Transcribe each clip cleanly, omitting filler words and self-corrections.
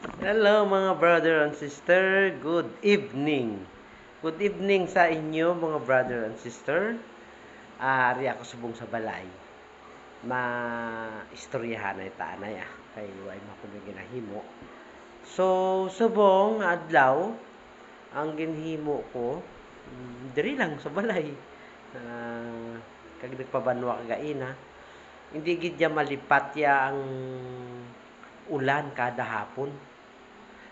Hello mga brother and sister, good evening. Good evening sa inyo mga brother and sister. Ari ako subong sa balay. Istoryahan ay tanay kay way makuno ginahimo. So subong adlaw ang ginhimo ko diri lang sa balay. Kag nagpabanwa kagaina. Hindi gid ya malipat ya ang ulan kada hapon.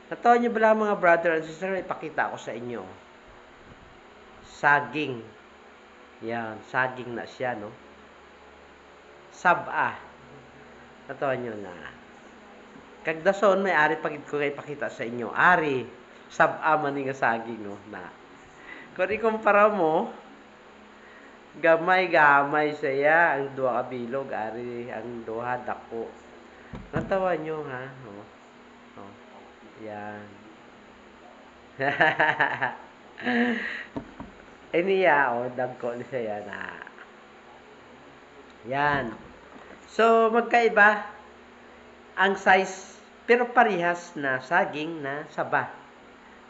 Natawa niyo ba mga brother and sister, ipakita ko sa inyo. Saging. Yan, saging na siya, no? Saba. Natawa niyo na. Kagdason, may ari pagid ko kay ipakita sa inyo. Ari, saba man nga saging, no? Na. Kung ikumpara mo, gamay-gamay siya ang duha ka bilog, ari ang duha dako. Natawa niyo, ha? Oh. Oh. Yan. Iniya, dagko ni siya na. Yan. So, magkaiba ang size, pero parehas na saging na saba.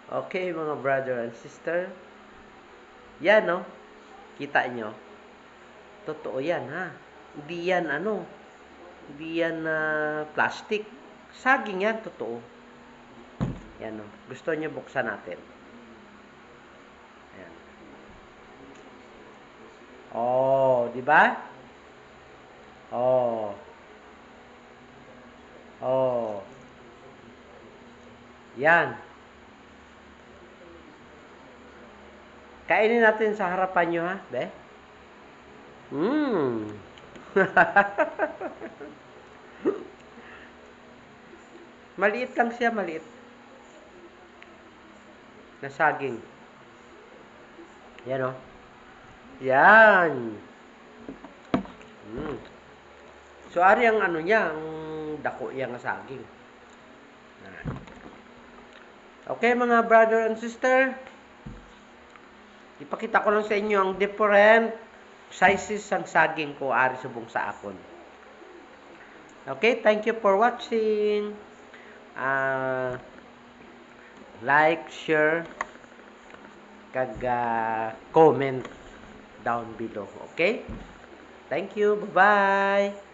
Okay, mga brother and sister. Yan, no? Kita nyo. Totoo yan, ha? Hindi yan, hindi yan plastic. Saging yan, totoo. Yan, no? Gusto nyo buksan natin. Yan. Oh, di ba? Oh. Oh. Yan. Kainin natin sa harapan nyo, ha? Be? Maliit lang siya, maliit. Na saging. Yan, oh. Yan. So, ari ang niya, ang dako yang saging. Okay, mga brother and sister. Ipakita ko lang sa inyo ang different sizes ng saging ko ari subong sa akon. Okay, thank you for watching. Like, share, kag comment down below. Okay? Thank you. Bye-bye.